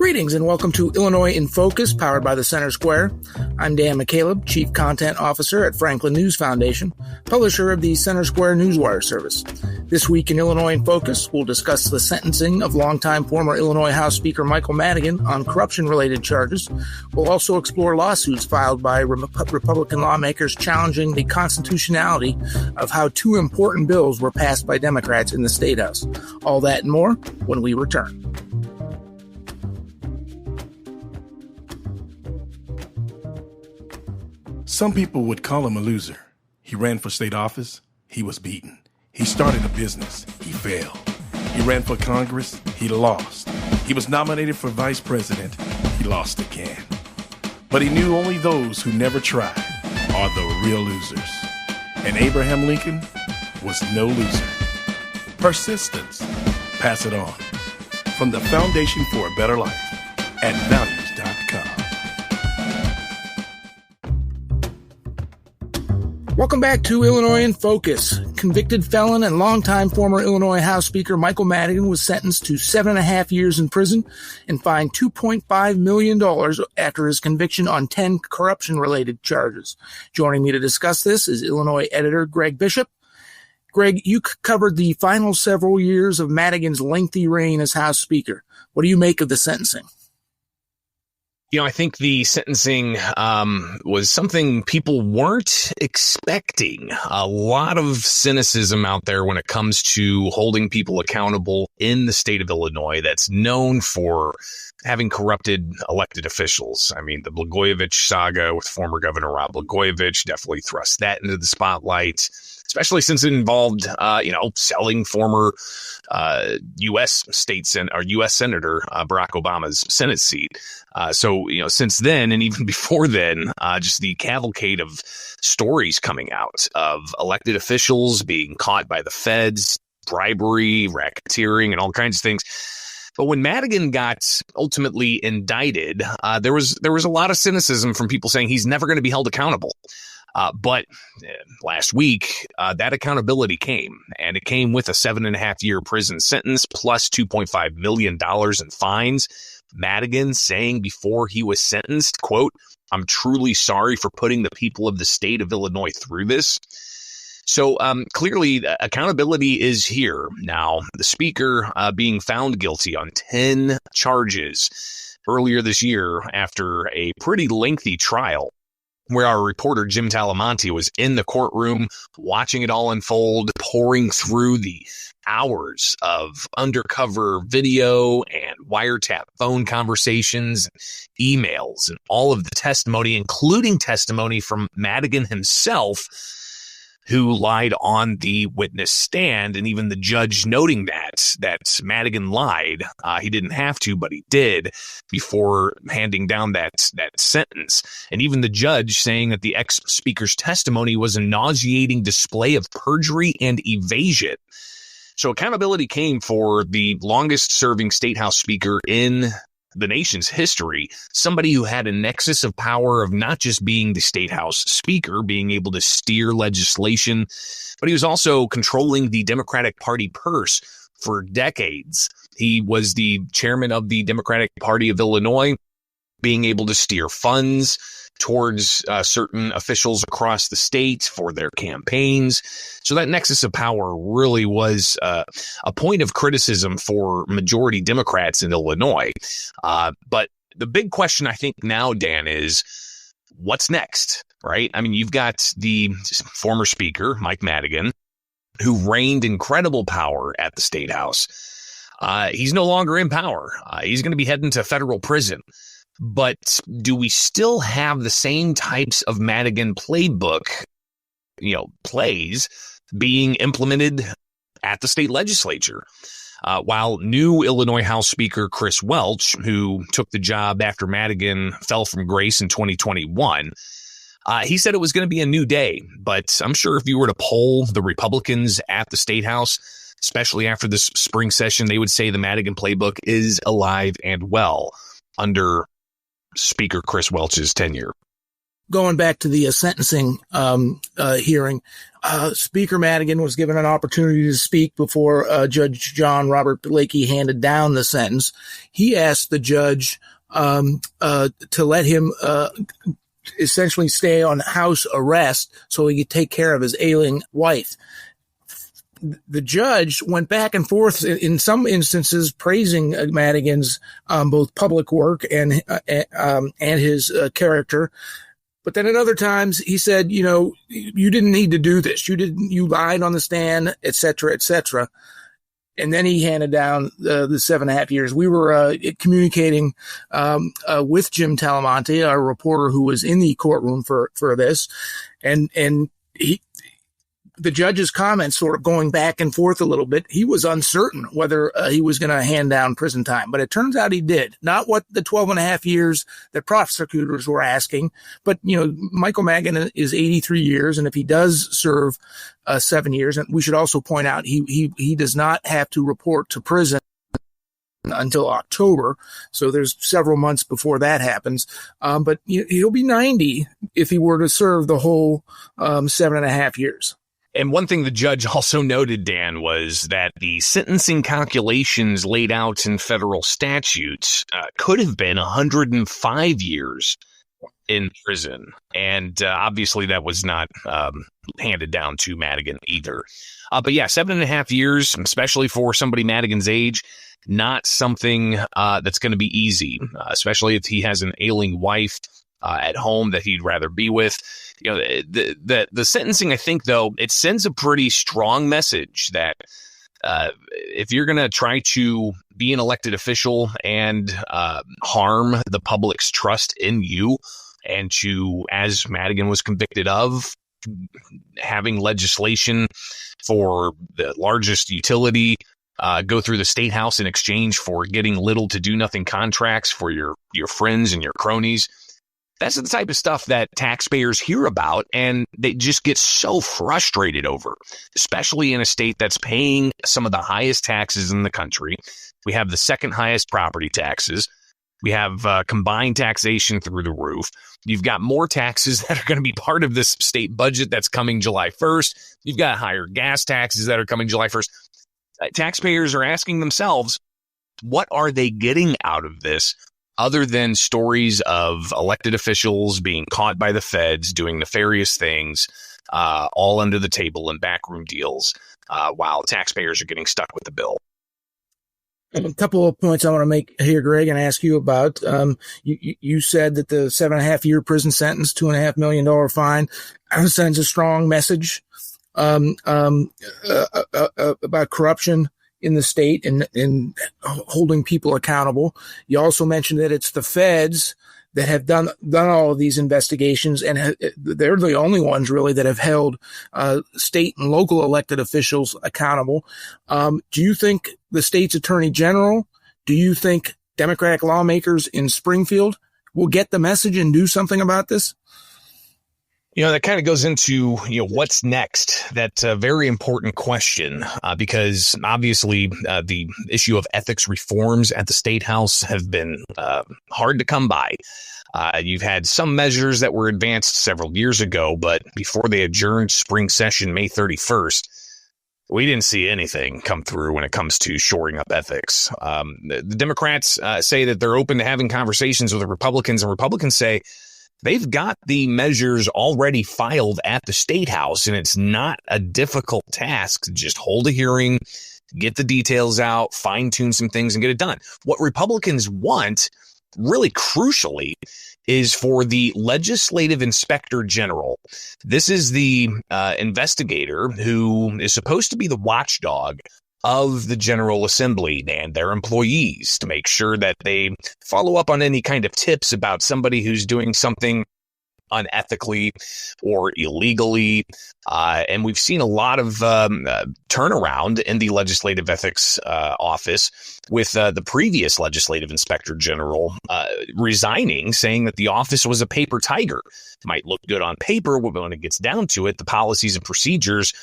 Greetings and welcome to Illinois in Focus, powered by the Center Square. I'm Dan McCaleb, Chief Content Officer at Franklin News Foundation, publisher of the Center Square Newswire service. This week in Illinois in Focus, we'll discuss the sentencing of longtime former Illinois House Speaker Michael Madigan on corruption-related charges. We'll also explore lawsuits filed by Republican lawmakers challenging the constitutionality of how two important bills were passed by Democrats in the State House. All that and more when we return. Some people would call him a loser. He ran for state office. He was beaten. He started a business. He failed. He ran for Congress. He lost. He was nominated for vice president. He lost again. But he knew only those who never tried are the real losers. And Abraham Lincoln was no loser. Persistence. Pass it on. From the Foundation for a Better Life at values.com. Welcome back to Illinois in Focus. Convicted felon and longtime former Illinois House Speaker Michael Madigan was sentenced to 7.5 years in prison and fined $2.5 million after his conviction on 10 corruption-related charges. Joining me to discuss this is Illinois editor Greg Bishop. Greg, you covered the final several years of Madigan's lengthy reign as House Speaker. What do you make of the sentencing? You know, I think the sentencing was something people weren't expecting. A lot of cynicism out there when it comes to holding people accountable in the state of Illinois that's known for having corrupted elected officials. I mean, the Blagojevich saga with former Governor Rod Blagojevich definitely thrust that into the spotlight, especially since it involved, selling former U.S. U.S. Senator Barack Obama's Senate seat. Since then, and even before then, just the cavalcade of stories coming out of elected officials being caught by the feds, bribery, racketeering, and all kinds of things. But when Madigan got ultimately indicted, there was a lot of cynicism from people saying he's never going to be held accountable. But last week, that accountability came, and it came with a 7.5-year prison sentence plus $2.5 million in fines. Madigan saying before he was sentenced, quote, "I'm truly sorry for putting the people of the state of Illinois through this." So clearly, accountability is here. Now, the speaker being found guilty on 10 charges earlier this year after a pretty lengthy trial, where our reporter Jim Talamonte was in the courtroom watching it all unfold, pouring through the hours of undercover video and wiretap phone conversations, emails, and all of the testimony, including testimony from Madigan himself, who lied on the witness stand, and even the judge noting that Madigan lied. He didn't have to, but he did before handing down that sentence. And even the judge saying that the ex-speaker's testimony was a nauseating display of perjury and evasion. So accountability came for the longest-serving state house speaker in the nation's history, somebody who had a nexus of power of not just being the state house speaker, being able to steer legislation, but he was also controlling the Democratic Party purse for decades. He was the chairman of the Democratic Party of Illinois, being able to steer funds towards certain officials across the state for their campaigns. So that nexus of power really was a point of criticism for majority Democrats in Illinois. But the big question I think now, Dan, is what's next, right? I mean, you've got the former speaker, Mike Madigan, who reigned incredible power at the state house. He's no longer in power. He's going to be heading to federal prison. But do we still have the same types of Madigan playbook, plays being implemented at the state legislature? While new Illinois House Speaker Chris Welch, who took the job after Madigan fell from grace in 2021, he said it was going to be a new day. But I'm sure if you were to poll the Republicans at the state house, especially after this spring session, they would say the Madigan playbook is alive and well under Speaker Chris Welch's tenure. going back to the sentencing hearing, Speaker Madigan was given an opportunity to speak before Judge John Robert Blakey handed down the sentence. He asked the judge to let him essentially stay on house arrest so he could take care of his ailing wife. The judge went back and forth in some instances praising Madigan's both public work and his character. But then at other times he said, you didn't need to do this. You lied on the stand, et cetera, et cetera. And then he handed down the 7.5 years. We were communicating with Jim Talamonte, our reporter who was in the courtroom for this, and the judge's comments sort of going back and forth a little bit. He was uncertain whether he was going to hand down prison time, but it turns out he did. Not what the 12.5 years that prosecutors were asking, but, Michael Madigan is 83 years. And if he does serve 7 years, and we should also point out, he does not have to report to prison until October. So there's several months before that happens. But he'll be 90 if he were to serve the whole 7.5 years. And one thing the judge also noted, Dan, was that the sentencing calculations laid out in federal statutes could have been 105 years in prison. And obviously that was not handed down to Madigan either. But yeah, 7.5 years, especially for somebody Madigan's age, not something that's going to be easy, especially if he has an ailing wife at home that he'd rather be with. The sentencing, I think, though, it sends a pretty strong message that if you're going to try to be an elected official and harm the public's trust in you, and to, as Madigan was convicted of, having legislation for the largest utility go through the state house in exchange for getting little to do nothing contracts for your friends and your cronies. That's the type of stuff that taxpayers hear about and they just get so frustrated over, especially in a state that's paying some of the highest taxes in the country. We have the second highest property taxes. We have combined taxation through the roof. You've got more taxes that are going to be part of this state budget that's coming July 1st. You've got higher gas taxes that are coming July 1st. Taxpayers are asking themselves, what are they getting out of this? Other than stories of elected officials being caught by the feds doing nefarious things, all under the table in backroom deals, while taxpayers are getting stuck with the bill. A couple of points I want to make here, Greg, and ask you about. You said that the 7.5 year prison sentence, $2.5 million fine, sends a strong message about corruption in the state and holding people accountable. You also mentioned that it's the feds that have done all of these investigations, and they're the only ones really that have held state and local elected officials accountable. Do you think the state's attorney general, do you think Democratic lawmakers in Springfield will get the message and do something about this? That kind of goes into, what's next. That's a very important question because obviously the issue of ethics reforms at the State House have been hard to come by. You've had some measures that were advanced several years ago, but before they adjourned spring session May 31st, we didn't see anything come through when it comes to shoring up ethics. The Democrats say that they're open to having conversations with the Republicans, and Republicans say they've got the measures already filed at the State House, and it's not a difficult task to just hold a hearing, get the details out, fine-tune some things, and get it done. What Republicans want, really crucially, is for the legislative inspector general. This is the investigator who is supposed to be the watchdog of the General Assembly and their employees to make sure that they follow up on any kind of tips about somebody who's doing something unethically or illegally. And we've seen a lot of turnaround in the legislative ethics office with the previous legislative inspector general resigning, saying that the office was a paper tiger. It might look good on paper, but when it gets down to it, the policies and procedures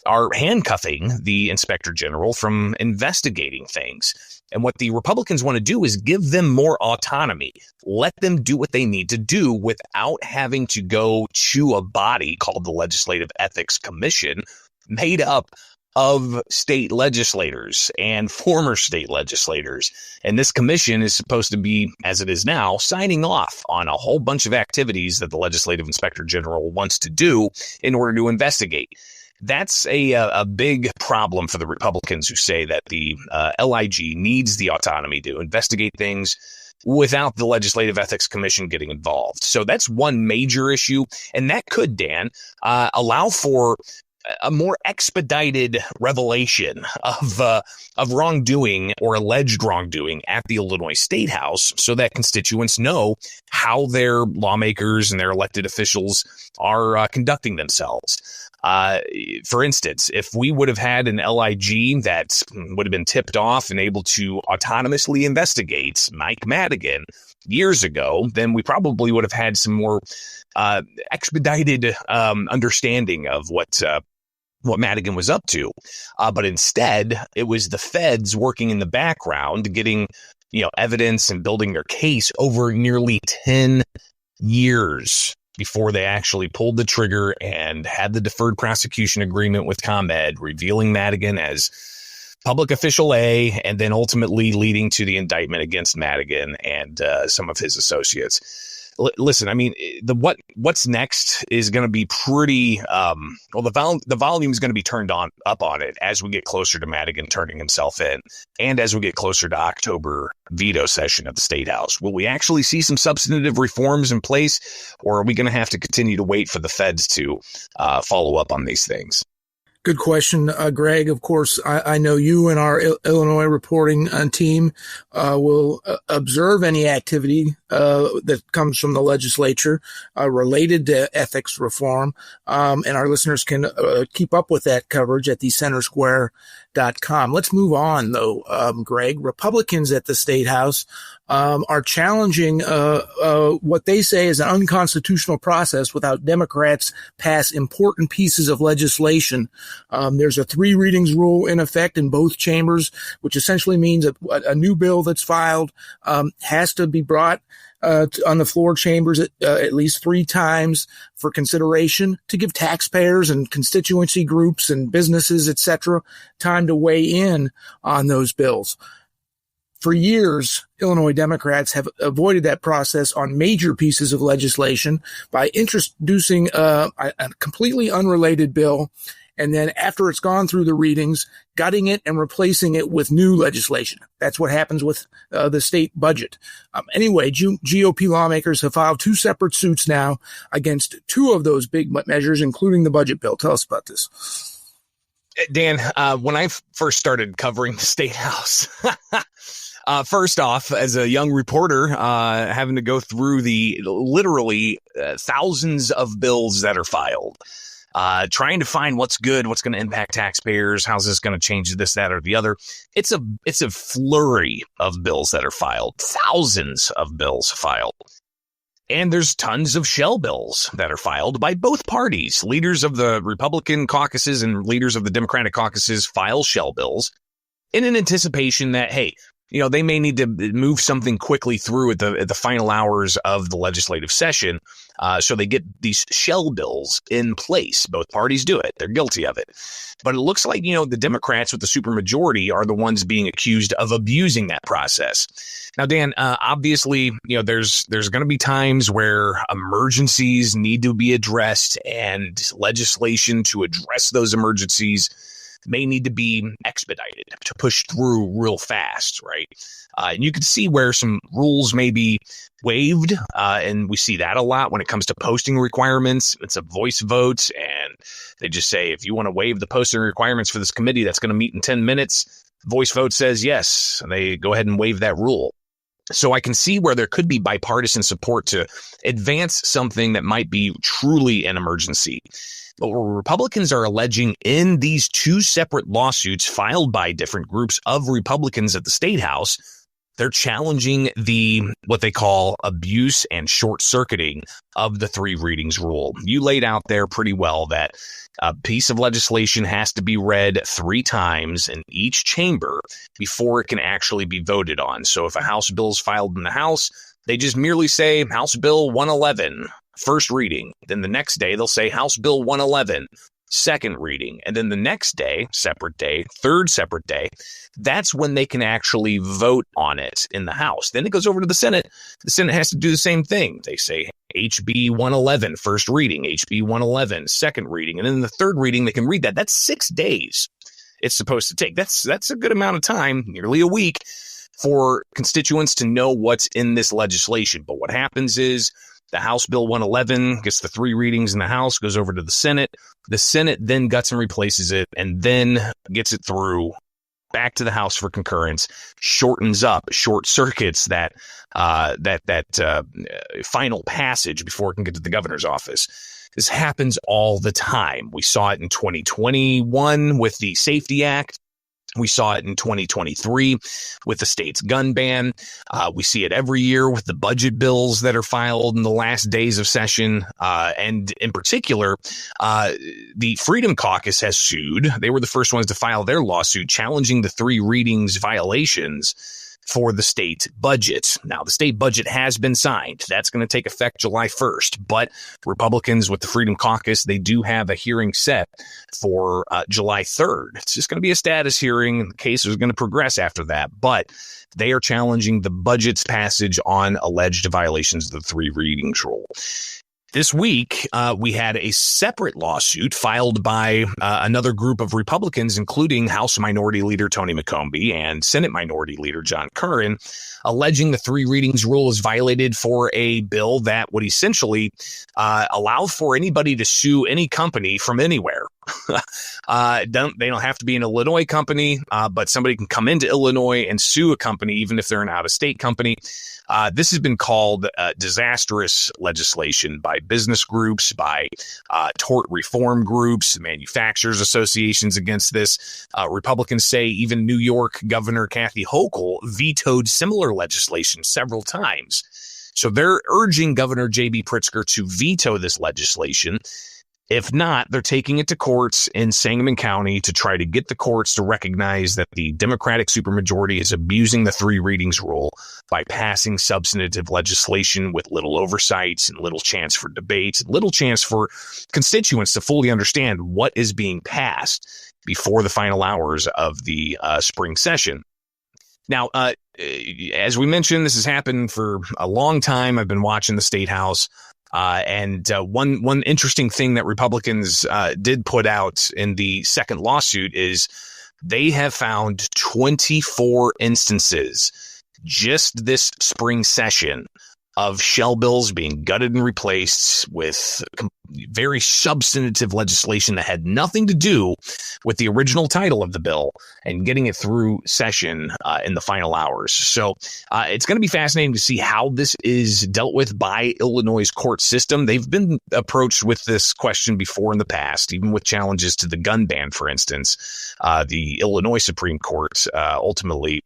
are handcuffing the inspector general from investigating things. And what the Republicans want to do is give them more autonomy. Let them do what they need to do without having to go to a body called the Legislative Ethics Commission, made up of state legislators and former state legislators. And this commission is supposed to be, as it is now, signing off on a whole bunch of activities that the Legislative Inspector General wants to do in order to investigate. That's a big problem for the Republicans, who say that the LIG needs the autonomy to investigate things without the Legislative Ethics Commission getting involved. So that's one major issue. And that could, Dan, allow for a more expedited revelation of wrongdoing or alleged wrongdoing at the Illinois State House, so that constituents know how their lawmakers and their elected officials are conducting themselves. For instance, if we would have had an LIG that would have been tipped off and able to autonomously investigate Mike Madigan years ago, then we probably would have had some more expedited understanding of what Madigan was up to. But instead, it was the feds working in the background, getting evidence and building their case over nearly 10 years before they actually pulled the trigger and had the deferred prosecution agreement with ComEd, revealing Madigan as public official A, and then ultimately leading to the indictment against Madigan and some of his associates. Listen, I mean, what's next is going to be pretty. The volume is going to be turned up on it as we get closer to Madigan turning himself in, and as we get closer to October veto session of the State House. Will we actually see some substantive reforms in place, or are we going to have to continue to wait for the feds to follow up on these things? Good question, Greg. Of course, I know you and our Illinois reporting team will observe any activity that comes from the legislature related to ethics reform, and our listeners can keep up with that coverage at thecentersquare.com. Let's move on, though, Greg. Republicans at the State House are challenging what they say is an unconstitutional process without Democrats pass important pieces of legislation. There's a 3 readings rule in effect in both chambers, which essentially means that a new bill that's filed has to be brought on the floor chambers at least 3 times for consideration, to give taxpayers and constituency groups and businesses, etc., time to weigh in on those bills. For years, Illinois Democrats have avoided that process on major pieces of legislation by introducing a completely unrelated bill, and then after it's gone through the readings, gutting it and replacing it with new legislation. That's what happens with the state budget. Anyway, GOP lawmakers have filed 2 separate suits now against 2 of those big measures, including the budget bill. Tell us about this. Dan, when I first started covering the State House, first off, as a young reporter, having to go through the literally thousands of bills that are filed, trying to find what's good, what's going to impact taxpayers, how's this going to change this, that, or the other. It's a flurry of bills that are filed, thousands of bills filed. And there's tons of shell bills that are filed by both parties. Leaders of the Republican caucuses and leaders of the Democratic caucuses file shell bills in an anticipation that, hey, they may need to move something quickly through at the final hours of the legislative session. So they get these shell bills in place. Both parties do it. They're guilty of it. But it looks like, the Democrats with the supermajority are the ones being accused of abusing that process. Now, Dan, obviously, there's going to be times where emergencies need to be addressed, and legislation to address those emergencies may need to be expedited to push through real fast, right? And you can see where some rules may be waived, and we see that a lot when it comes to posting requirements. It's a voice vote, and they just say, if you want to waive the posting requirements for this committee that's going to meet in 10 minutes, voice vote says yes, and they go ahead and waive that rule. So I can see where there could be bipartisan support to advance something that might be truly an emergency. But what Republicans are alleging in these 2 separate lawsuits filed by different groups of Republicans at the State House They're challenging what they call abuse and short circuiting of the 3 readings rule. You laid out there pretty well that a piece of legislation has to be read 3 times in each chamber before it can actually be voted on. So if a House bill is filed in the House, they just merely say House Bill 111, first reading. Then the next day they'll say House Bill 111. Second reading, and then the next day, separate day, third separate day, that's when they can actually vote on it in the House. Then it goes over to the Senate. The Senate has to do the same thing. They say HB 111, first reading, HB 111, second reading, and then the third reading, they can read that. That's 6 days it's supposed to take. That's a good amount of time, nearly a week, for constituents to know what's in this legislation. But what happens is the House Bill 111 gets the 3 readings in the House, goes over to the Senate. The Senate then guts and replaces it and then gets it through back to the House for concurrence, shortens up, short circuits that final passage before it can get to the governor's office. This happens all the time. We saw it in 2021 with the Safety Act. We saw it in 2023 with the state's gun ban. We see it every year with the budget bills that are filed in the last days of session. And in particular, the Freedom Caucus has sued. They were the first ones to file their lawsuit challenging the 3 readings violations for the state budget. Now, the state budget has been signed. That's going to take effect July 1st. But Republicans with the Freedom Caucus, they do have a hearing set for July 3rd. It's just going to be a status hearing. The case is going to progress after that. But they are challenging the budget's passage on alleged violations of the 3 readings rule. This week, we had a separate lawsuit filed by another group of Republicans, including House Minority Leader Tony McCombie and Senate Minority Leader John Curran, alleging the 3 readings rule is violated for a bill that would essentially allow for anybody to sue any company from anywhere. They don't have to be an Illinois company, but somebody can come into Illinois and sue a company, even if they're an out-of-state company. This has been called disastrous legislation by business groups, by tort reform groups, manufacturers associations against this. Republicans say even New York Governor Kathy Hochul vetoed similar legislation several times. So they're urging Governor J.B. Pritzker to veto this legislation. If not, they're taking it to courts in Sangamon County to try to get the courts to recognize that the Democratic supermajority is abusing the 3 readings rule by passing substantive legislation with little oversight and little chance for debate, little chance for constituents to fully understand what is being passed before the final hours of the spring session. Now, as we mentioned, this has happened for a long time. I've been watching the State House. And one interesting thing that Republicans did put out in the second lawsuit is they have found 24 instances just this spring session of shell bills being gutted and replaced with very substantive legislation that had nothing to do with the original title of the bill and getting it through session in the final hours. So it's going to be fascinating to see how this is dealt with by Illinois' court system. They've been approached with this question before in the past, even with challenges to the gun ban, for instance. The Illinois Supreme Court ultimately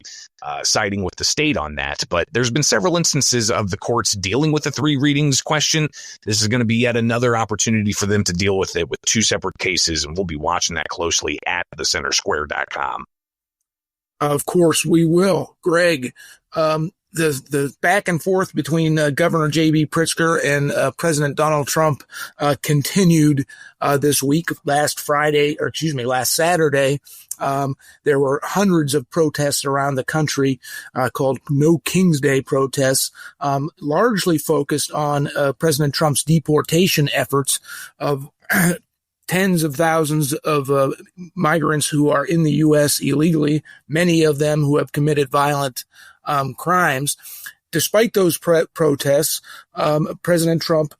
siding with the state on that. But there's been several instances of the courts dealing with the 3 readings question. This is going to be yet another opportunity for them to deal with it with 2 separate cases, and we'll be watching that closely at thecentersquare.com. Of course we will. Greg, the back and forth between Governor J.B. Pritzker and President Donald Trump continued this week. Last Saturday, there were hundreds of protests around the country called No King's Day protests, largely focused on President Trump's deportation efforts of tens of thousands of migrants who are in the U.S. illegally, many of them who have committed violent crimes. Despite those protests, President Trump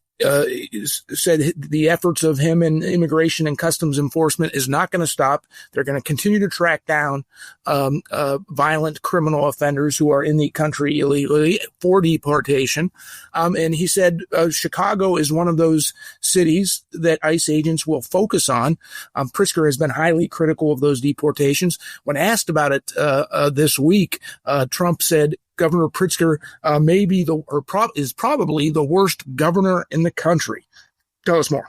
said the efforts of him and Immigration and Customs Enforcement is not going to stop. They're going to continue to track down violent criminal offenders who are in the country illegally for deportation. And he said Chicago is one of those cities that ICE agents will focus on. Pritzker has been highly critical of those deportations. When asked about it this week, Trump said, Governor Pritzker is probably the worst governor in the country. Tell us more.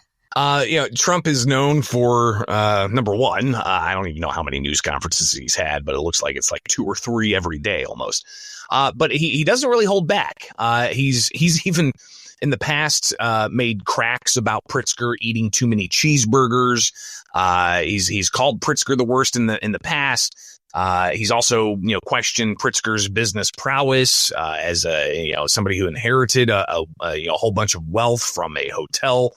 Trump is known for, number one, I don't even know how many news conferences he's had, but it looks like it's like 2 or 3 every day almost. But he doesn't really hold back. He's even in the past made cracks about Pritzker eating too many cheeseburgers. He's called Pritzker the worst in the past. He's also, questioned Pritzker's business prowess as somebody who inherited a whole bunch of wealth from a hotel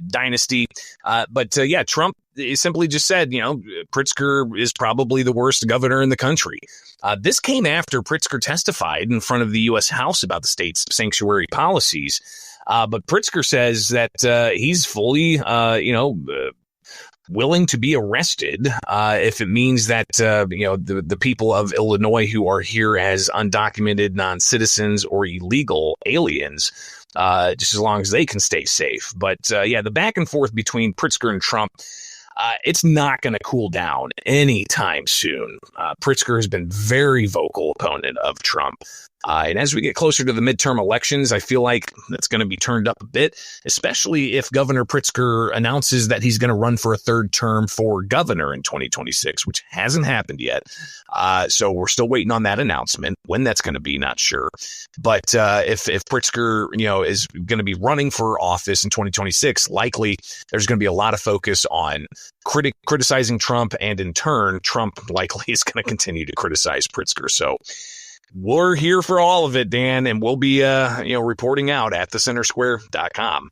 dynasty. But Trump simply just said, Pritzker is probably the worst governor in the country. This came after Pritzker testified in front of the U.S. House about the state's sanctuary policies. But Pritzker says that he's fully, willing to be arrested if it means that, the people of Illinois who are here as undocumented non-citizens or illegal aliens, just as long as they can stay safe. But the back and forth between Pritzker and Trump, it's not going to cool down anytime soon. Pritzker has been very vocal opponent of Trump. And as we get closer to the midterm elections, I feel like that's going to be turned up a bit, especially if Governor Pritzker announces that he's going to run for a 3rd term for governor in 2026, which hasn't happened yet. So we're still waiting on that announcement. When that's going to be, not sure. But if Pritzker, is going to be running for office in 2026, likely there's going to be a lot of focus on criticizing Trump, and in turn, Trump likely is going to continue to criticize Pritzker. So we're here for all of it, Dan, and we'll be, reporting out at thecentersquare.com.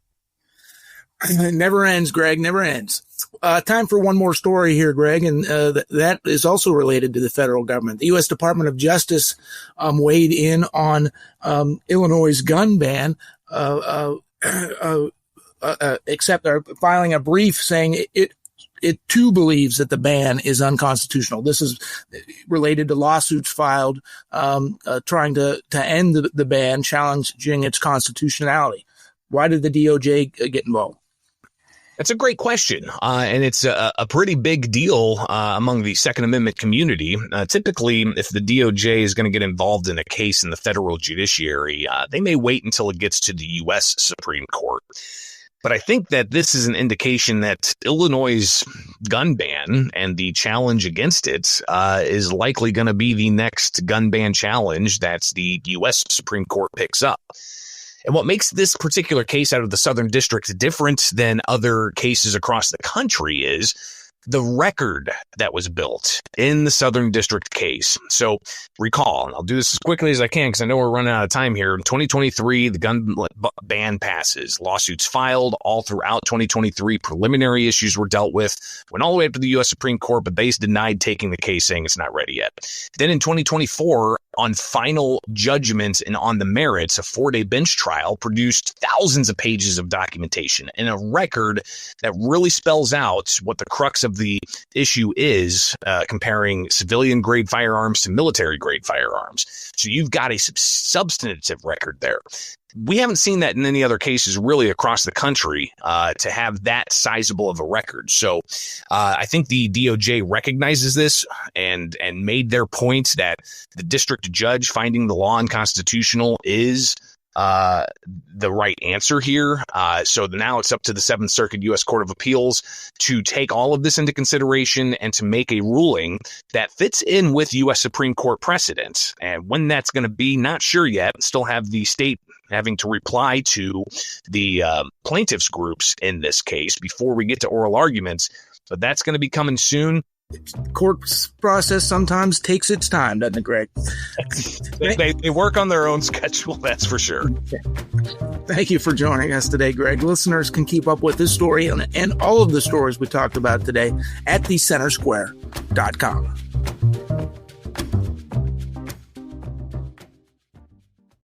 It never ends, Greg, never ends. Time for one more story here, Greg, and that is also related to the federal government. The U.S. Department of Justice weighed in on Illinois' gun ban, except filing a brief saying it too believes that the ban is unconstitutional. This is related to lawsuits filed trying to end the ban, challenging its constitutionality. Why did the DOJ get involved? That's a great question, and it's a pretty big deal among the Second Amendment community. Typically, if the DOJ is going to get involved in a case in the federal judiciary, they may wait until it gets to the U.S. Supreme Court. But I think that this is an indication that Illinois' gun ban and the challenge against it is likely going to be the next gun ban challenge that the U.S. Supreme Court picks up. And what makes this particular case out of the Southern District different than other cases across the country is the record that was built in the Southern District case. So recall, and I'll do this as quickly as I can because I know we're running out of time here. In 2023, the gun ban passes. Lawsuits filed all throughout 2023. Preliminary issues were dealt with. Went all the way up to the U.S. Supreme Court, but they denied taking the case, saying it's not ready yet. Then in 2024, on final judgment and on the merits, a 4-day bench trial produced thousands of pages of documentation and a record that really spells out what the crux of the issue is, comparing civilian grade firearms to military grade firearms. So you've got a substantive record there. We haven't seen that in any other cases really across the country, to have that sizable of a record. So I think the DOJ recognizes this and made their point that the district judge finding the law unconstitutional is the right answer here. So now it's up to the 7th Circuit U.S. Court of Appeals to take all of this into consideration and to make a ruling that fits in with U.S. Supreme Court precedent. And when that's going to be, not sure yet. Still have the state having to reply to the plaintiffs groups in this case before we get to oral arguments. But that's going to be coming soon. Court process sometimes takes its time, doesn't it, Greg? They work on their own schedule, that's for sure. Okay. Thank you for joining us today, Greg. Listeners can keep up with this story and all of the stories we talked about today at thecentersquare.com.